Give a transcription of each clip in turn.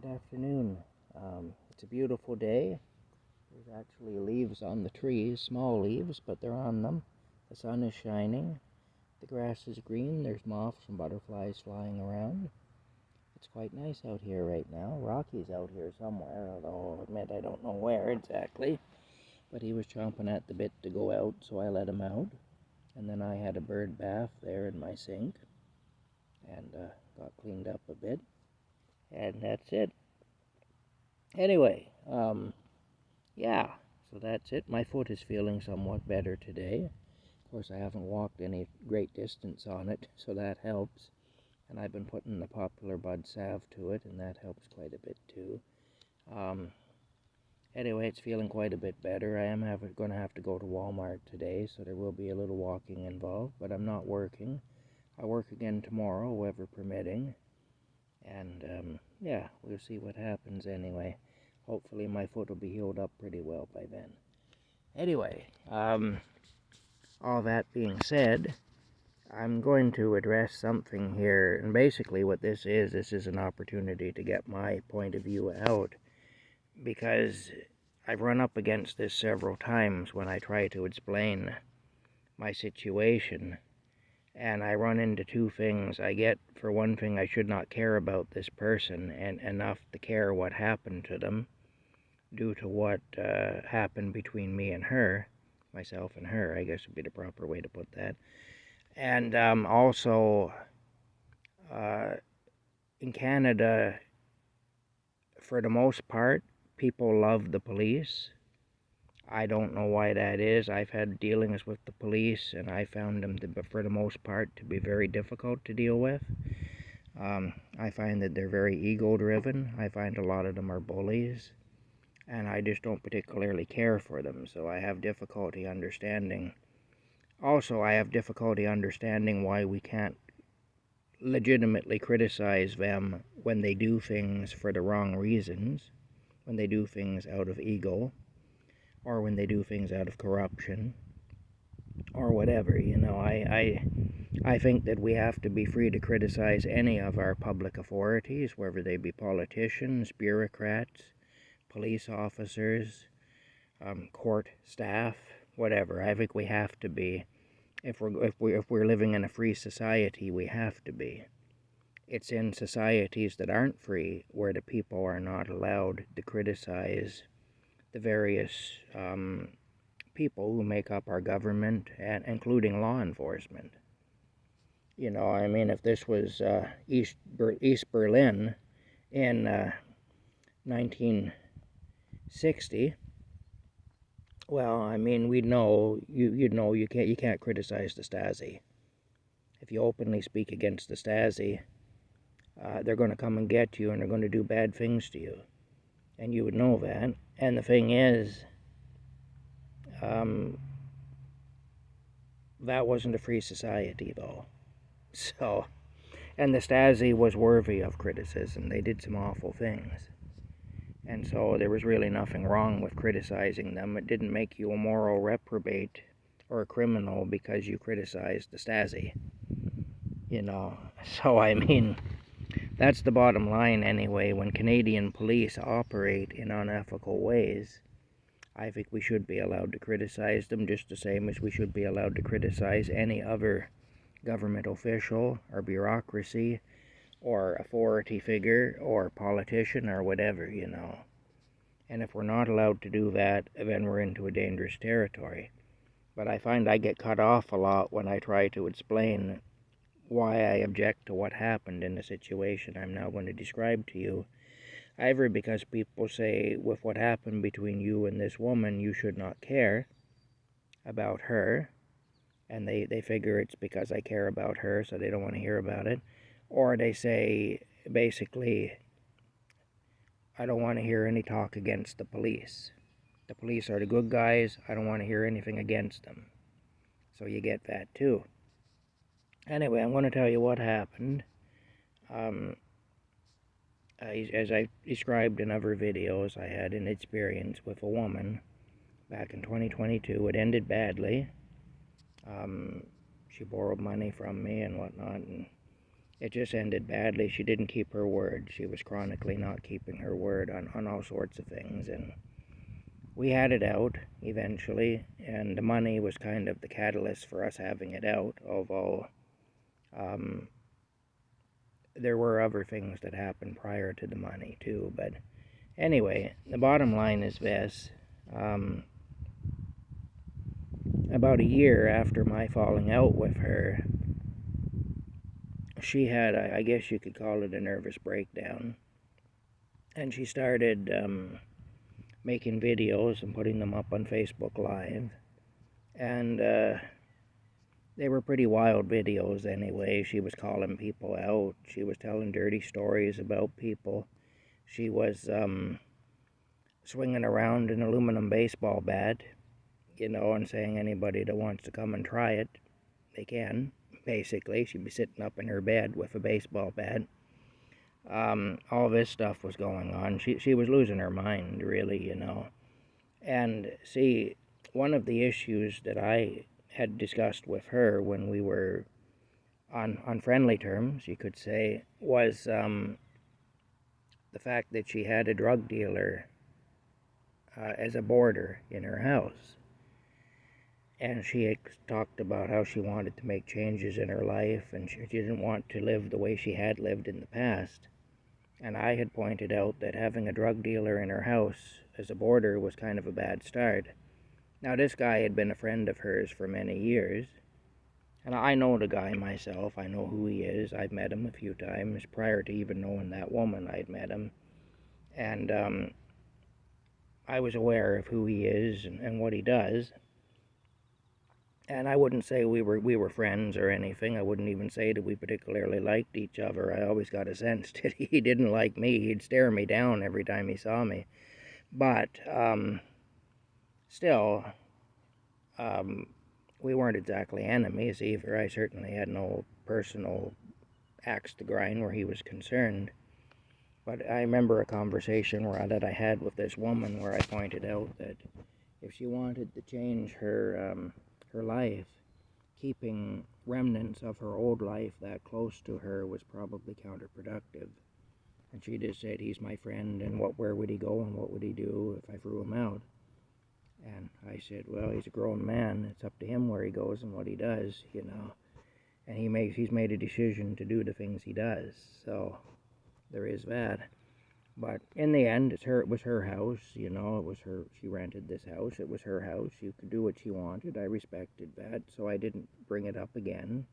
Good afternoon. It's a beautiful day. There's actually leaves on the trees, small leaves, but they're on them. The sun is shining. The grass is green. There's moths and butterflies flying around. It's quite nice out here right now. Rocky's out here somewhere, although I'll admit I don't know where exactly. But he was chomping at the bit to go out, so I let him out. And then I had a bird bath there in my sink and got cleaned up a bit. And that's it. Anyway, yeah, so that's it. My foot is feeling somewhat better today. Of course, I haven't walked any great distance on it, so that helps. And I've been putting the Popular Bud salve to it, and that helps quite a bit too. Anyway, it's feeling quite a bit better. I am going to have to go to Walmart today, so there will be a little walking involved, but I'm not working. I work again tomorrow, weather permitting. And, yeah, we'll see what happens anyway. Hopefully my foot will be healed up pretty well by then. Anyway, all that being said, I'm going to address something here. And basically what this is an opportunity to get my point of view out. Because I've run up against this several times when I try to explain my situation. And I run into two things. I get, for one thing, I should not care about this person and enough to care what happened to them due to what happened between me and her, myself and her, I guess would be the proper way to put that. And also, in Canada, for the most part, people love the police. I don't know why that is. I've had dealings with the police, and I found them, for the most part, to be very difficult to deal with. I find that they're very ego-driven. I find a lot of them are bullies, and I just don't particularly care for them, so I have difficulty understanding. Also, I have difficulty understanding why we can't legitimately criticize them when they do things for the wrong reasons, when they do things out of ego, or when they do things out of corruption, or whatever. You know, I think that we have to be free to criticize any of our public authorities, whether they be politicians, bureaucrats, police officers, court staff, whatever. I think we have to be. If we're living in a free society, we have to be. It's in societies that aren't free where the people are not allowed to criticize the various people who make up our government, and including law enforcement. You know, I mean, if this was East Berlin in 1960, well, I mean, you'd know you can't criticize the Stasi. If you openly speak against the Stasi, they're going to come and get you, and they're going to do bad things to you, and you would know that. And the thing is, that wasn't a free society, though. So, and the Stasi was worthy of criticism. They did some awful things. And so there was really nothing wrong with criticizing them. It didn't make you a moral reprobate or a criminal because you criticized the Stasi. You know, so I mean, that's the bottom line anyway. When Canadian police operate in unethical ways, I think we should be allowed to criticize them just the same as we should be allowed to criticize any other government official or bureaucracy or authority figure or politician or whatever, you know. And if we're not allowed to do that, then we're into a dangerous territory. But I find I get cut off a lot when I try to explain why I object to what happened in the situation I'm now going to describe to you. Either because people say, with what happened between you and this woman, you should not care about her, and they figure it's because I care about her, so they don't want to hear about it. Or they say, basically, I don't want to hear any talk against the police. The police are the good guys. I don't want to hear anything against them. So you get that too. Anyway, I'm going to tell you what happened. As I described in other videos, I had an experience with a woman back in 2022. It ended badly. She borrowed money from me and whatnot, and it just ended badly. She didn't keep her word. She was chronically not keeping her word on all sorts of things, and we had it out eventually, and the money was kind of the catalyst for us having it out, although there were other things that happened prior to the money too. But anyway, the bottom line is this. About a year after my falling out with her, she had, I guess you could call it a nervous breakdown, and she started making videos and putting them up on Facebook Live, and they were pretty wild videos anyway. She was calling people out. She was telling dirty stories about people. She was swinging around an aluminum baseball bat, and saying anybody that wants to come and try it, they can. Basically, she'd be sitting up in her bed with a baseball bat. All this stuff was going on. She was losing her mind, really, And see, one of the issues that I had discussed with her when we were on friendly terms, you could say, was the fact that she had a drug dealer as a boarder in her house. And she had talked about how she wanted to make changes in her life, and she didn't want to live the way she had lived in the past. And I had pointed out that having a drug dealer in her house as a boarder was kind of a bad start. Now, this guy had been a friend of hers for many years, and I know the guy myself. I know who he is. I've met him a few times. Prior to even knowing that woman, I'd met him. And I was aware of who he is and what he does. And I wouldn't say we were friends or anything. I wouldn't even say that we particularly liked each other. I always got a sense that he didn't like me. He'd stare me down every time he saw me. But still, we weren't exactly enemies either. I certainly had no personal axe to grind where he was concerned. But I remember a conversation that I had with this woman where I pointed out that if she wanted to change her life, keeping remnants of her old life that close to her was probably counterproductive. And she just said, he's my friend, and where would he go and what would he do if I threw him out? And I said, well, he's a grown man. It's up to him where he goes and what he does, And he's made a decision to do the things he does. So there is that. But in the end, it was her house, it was her, she rented this house, it was her house, she could do what she wanted, I respected that, so I didn't bring it up again.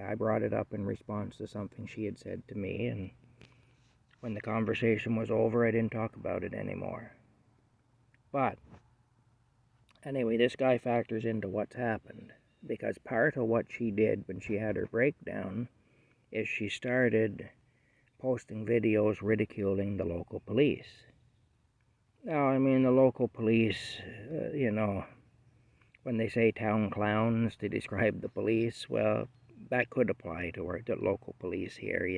I brought it up in response to something she had said to me, and when the conversation was over, I didn't talk about it anymore. But, anyway, this guy factors into what's happened, because part of what she did when she had her breakdown is she started posting videos ridiculing the local police. Now, I mean, the local police, when they say town clowns to describe the police, well, that could apply to the local police here,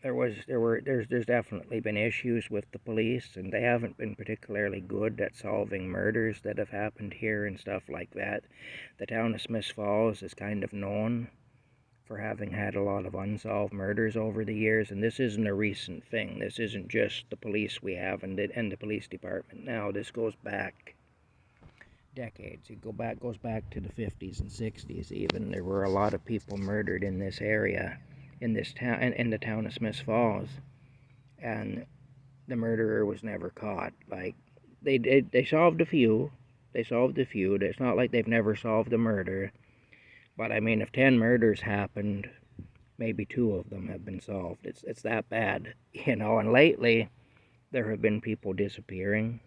There's definitely been issues with the police, and they haven't been particularly good at solving murders that have happened here and stuff like that. The town of Smiths Falls is kind of known for having had a lot of unsolved murders over the years, and this isn't a recent thing. This isn't just the police we have and the police department now. This goes back decades. Goes back to the 50s and 60s even. There were a lot of people murdered in this area, in this town, in the town of Smiths Falls, and the murderer was never caught. Like, they solved a few. They solved a few. It's not like they've never solved a murder. But I mean, if 10 murders happened, maybe 2 of them have been solved. It's that bad, And lately, there have been people disappearing.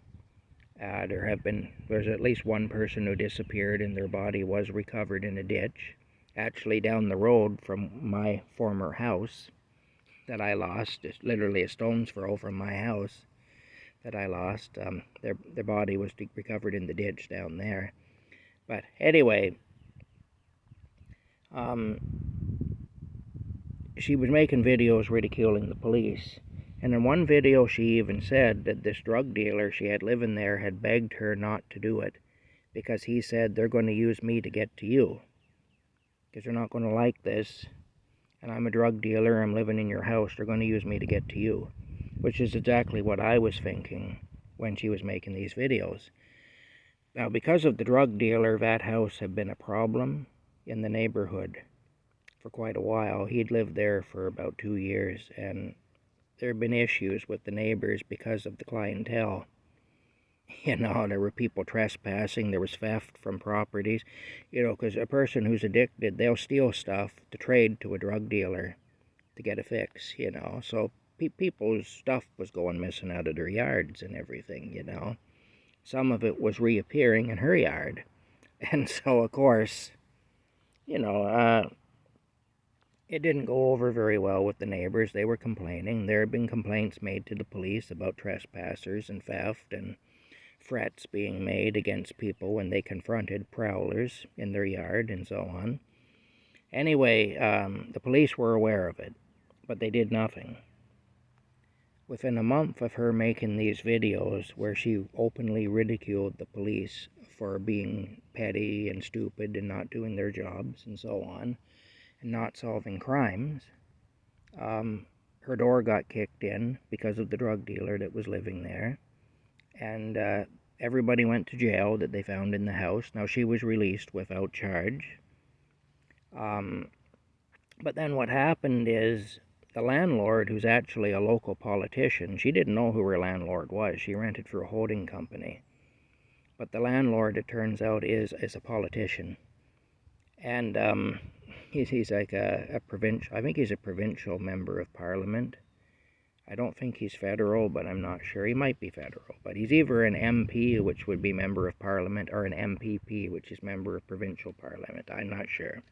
There's at least one person who disappeared, and their body was recovered in a ditch, actually down the road from my former house that I lost. It's literally a stone's throw from my house that I lost. Their body was recovered in the ditch down there. But anyway, she was making videos ridiculing the police. And in one video she even said that this drug dealer she had living there had begged her not to do it because he said, they're going to use me to get to you. because they're not going to like this. And I'm a drug dealer, I'm living in your house, they're going to use me to get to you. Which is exactly what I was thinking when she was making these videos. Now, because of the drug dealer, that house had been a problem in the neighborhood for quite a while. He'd lived there for about 2 years, and there had been issues with the neighbors because of the clientele. There were people trespassing, there was theft from properties, because a person who's addicted, they'll steal stuff to trade to a drug dealer to get a fix, So people's stuff was going missing out of their yards and everything. Some of it was reappearing in her yard. And so, of course, it didn't go over very well with the neighbors. They were complaining. There had been complaints made to the police about trespassers and theft, and threats being made against people when they confronted prowlers in their yard and so on. Anyway, the police were aware of it, but they did nothing. Within a month of her making these videos where she openly ridiculed the police for being petty and stupid and not doing their jobs and so on, and not solving crimes, her door got kicked in because of the drug dealer that was living there, and everybody went to jail that they found in the house. Now, she was released without charge. But then what happened is, the landlord, who's actually a local politician, she didn't know who her landlord was. She rented for a holding company. But the landlord, it turns out, is a politician. And he's like a provincial, I think he's a provincial member of parliament. I don't think he's federal, but I'm not sure. He might be federal. But he's either an MP, which would be member of parliament, or an MPP, which is member of provincial parliament. I'm not sure.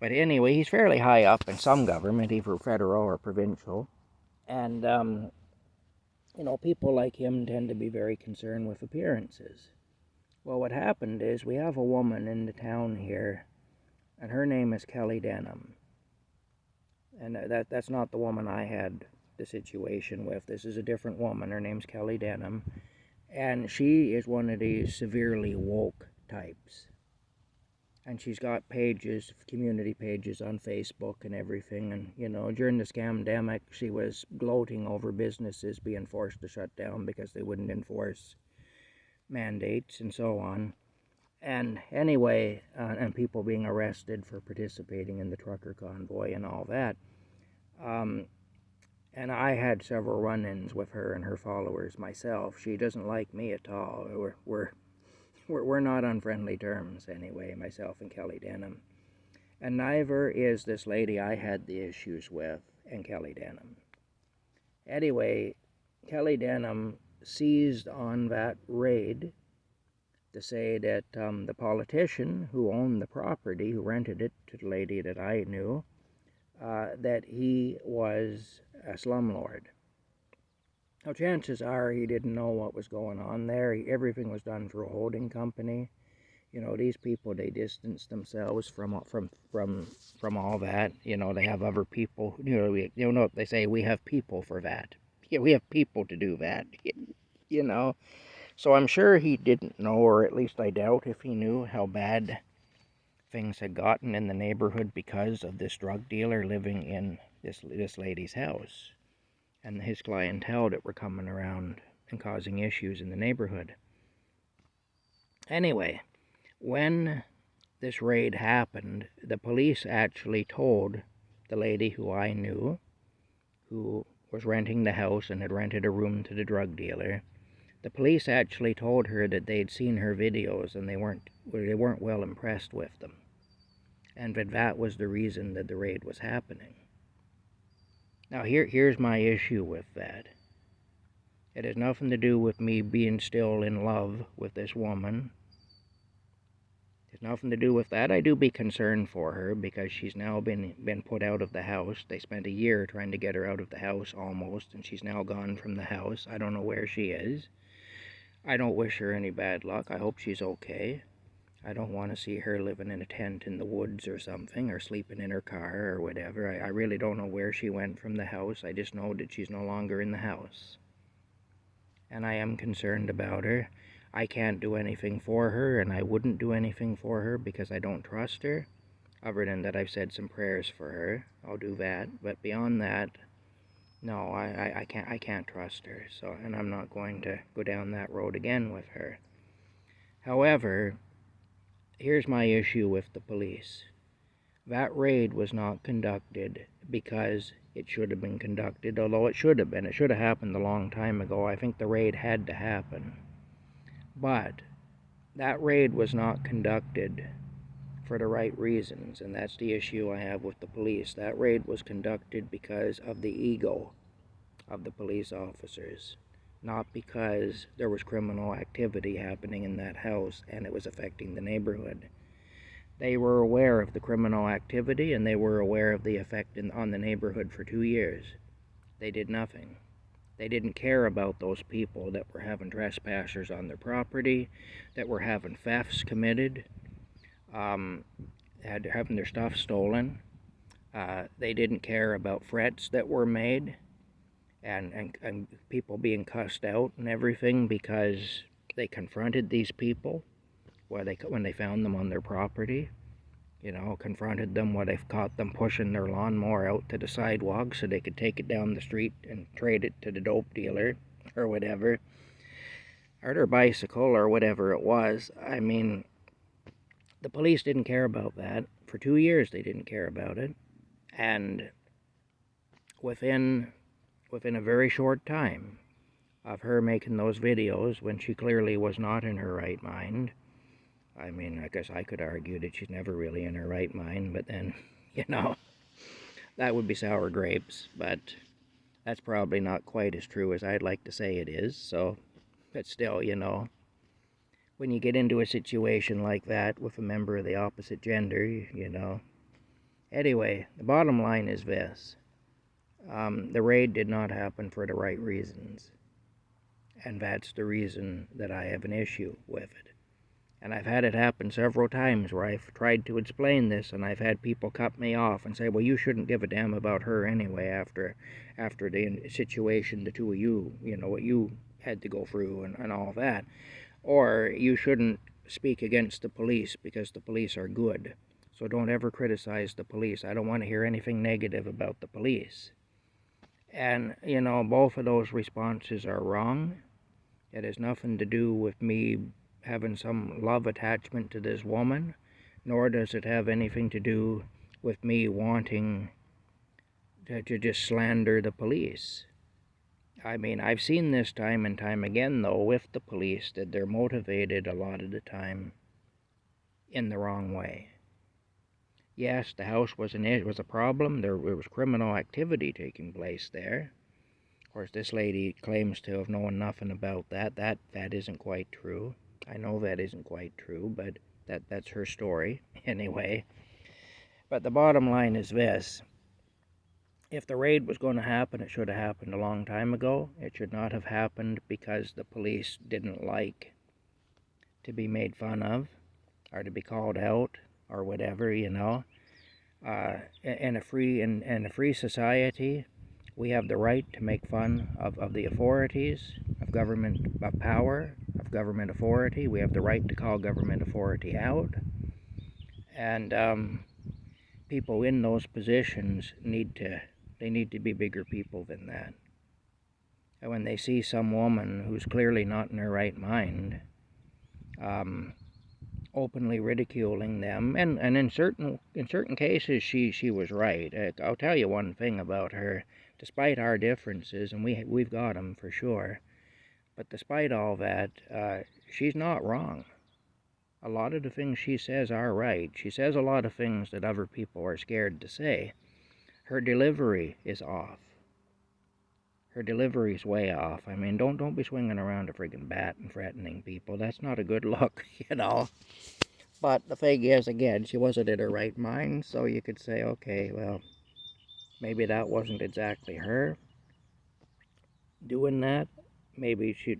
But anyway, he's fairly high up in some government, either federal or provincial. And, people like him tend to be very concerned with appearances. Well, what happened is, we have a woman in the town here, and her name is Kelly Denham. And that's not the woman I had the situation with. This is a different woman. Her name's Kelly Denham. And she is one of these severely woke types. And she's got pages, community pages on Facebook and everything. And, during the scamdemic, she was gloating over businesses being forced to shut down because they wouldn't enforce mandates and so on. And anyway, and people being arrested for participating in the trucker convoy and all that. And I had several run-ins with her and her followers myself. She doesn't like me at all. We're not on friendly terms anyway, myself and Kelly Denham. And neither is this lady I had the issues with and Kelly Denham. Anyway, Kelly Denham seized on that raid to say that the politician who owned the property, who rented it to the lady that I knew, that he was a slumlord. Now, chances are he didn't know what was going on there. Everything was done through a holding company. These people, they distance themselves from all that. They have other people. They say we have people for that. Yeah, we have people to do that. So I'm sure he didn't know, or at least I doubt if he knew how bad things had gotten in the neighborhood because of this drug dealer living in this lady's house, and his clientele that were coming around and causing issues in the neighborhood. Anyway, when this raid happened, the police actually told the lady who I knew, who was renting the house and had rented a room to the drug dealer, the police actually told her that they'd seen her videos and they weren't well impressed with them, and that was the reason that the raid was happening. Now, here's my issue with that. It has nothing to do with me being still in love with this woman. It has nothing to do with that. I do be concerned for her because she's now been put out of the house. They spent a year trying to get her out of the house almost, and she's now gone from the house. I don't know where she is. I don't wish her any bad luck. I hope she's okay. I don't want to see her living in a tent in the woods or something, or sleeping in her car or whatever. I really don't know where she went from the house. I just know that she's no longer in the house. And I am concerned about her. I can't do anything for her, and I wouldn't do anything for her because I don't trust her. other than that I've said some prayers for her. I'll do that. But beyond that, no, I can't trust her. So, and I'm not going to go down that road again with her. However, here's my issue with the police. That raid was not conducted because it should have been conducted, although it should have been. It should have happened a long time ago. I think the raid had to happen. But that raid was not conducted for the right reasons, and that's the issue I have with the police. That raid was conducted because of the ego of the police officers, not because there was criminal activity happening in that house and it was affecting the neighborhood. They were aware of the criminal activity, and they were aware of the effect on the neighborhood for 2 years. They did nothing. They didn't care about those people that were having trespassers on their property, that were having thefts committed, having their stuff stolen. They didn't care about threats that were made and people being cussed out and everything because they confronted these people when they found them on their property. Confronted them when they caught them pushing their lawnmower out to the sidewalk so they could take it down the street and trade it to the dope dealer or whatever, or their bicycle or whatever it was. I mean, the police didn't care about that. For 2 years they didn't care about it. And within a very short time of her making those videos when she clearly was not in her right mind, I mean, I guess I could argue that she's never really in her right mind, but then, that would be sour grapes, but that's probably not quite as true as I'd like to say it is, so, but still, when you get into a situation like that with a member of the opposite gender, Anyway, the bottom line is this. The raid did not happen for the right reasons, and that's the reason that I have an issue with it. And I've had it happen several times where I've tried to explain this, and I've had people cut me off and say, well, you shouldn't give a damn about her anyway after the situation, the two of you, what you had to go through and all that. Or you shouldn't speak against the police because the police are good. So don't ever criticize the police. I don't want to hear anything negative about the police. And, both of those responses are wrong. It has nothing to do with me having some love attachment to this woman, nor does it have anything to do with me wanting to just slander the police. I mean, I've seen this time and time again, though, with the police, that they're motivated a lot of the time in the wrong way. Yes, the house was a problem. There was criminal activity taking place there. Of course, this lady claims to have known nothing about that. That isn't quite true. I know that isn't quite true, but that's her story anyway. But the bottom line is this. If the raid was going to happen, it should have happened a long time ago. It should not have happened because the police didn't like to be made fun of or to be called out or whatever, In a free society, we have the right to make fun of the authorities, of government power, of government authority. We have the right to call government authority out. And people in those positions need to be bigger people than that. And when they see some woman who's clearly not in her right mind, openly ridiculing them, and in certain cases she was right. I'll tell you one thing about her. Despite our differences, and we've got them for sure, but despite all that, she's not wrong. A lot of the things she says are right. She says a lot of things that other people are scared to say. Her delivery is off. Her delivery's way off. I mean, don't be swinging around a friggin' bat and threatening people. That's not a good look, But the thing is, again, she wasn't in her right mind, so you could say, okay, well, maybe that wasn't exactly her doing that. Maybe she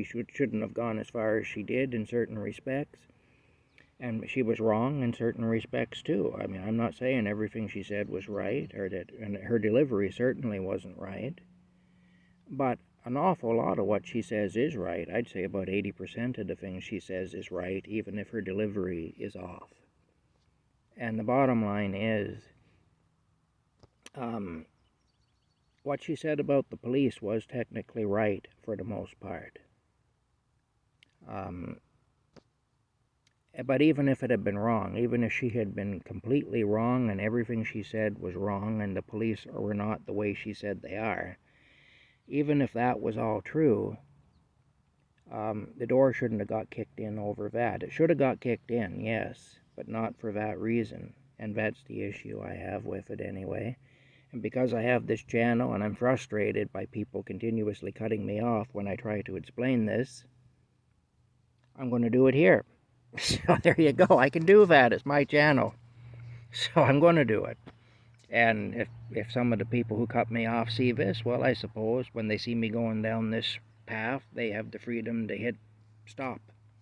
shouldn't have gone as far as she did in certain respects. And she was wrong in certain respects, too. I mean, I'm not saying everything she said was right, and her delivery certainly wasn't right. But an awful lot of what she says is right. I'd say about 80% of the things she says is right, even if her delivery is off. And the bottom line is, what she said about the police was technically right for the most part. But even if it had been wrong, even if she had been completely wrong and everything she said was wrong and the police were not the way she said they are, even if that was all true, the door shouldn't have got kicked in over that. It should have got kicked in, yes, but not for that reason. And that's the issue I have with it anyway. And because I have this channel and I'm frustrated by people continuously cutting me off when I try to explain this, I'm going to do it here. So there you go. I can do that. It's my channel. So I'm going to do it. And if some of the people who cut me off see this, well, I suppose when they see me going down this path, they have the freedom to hit stop.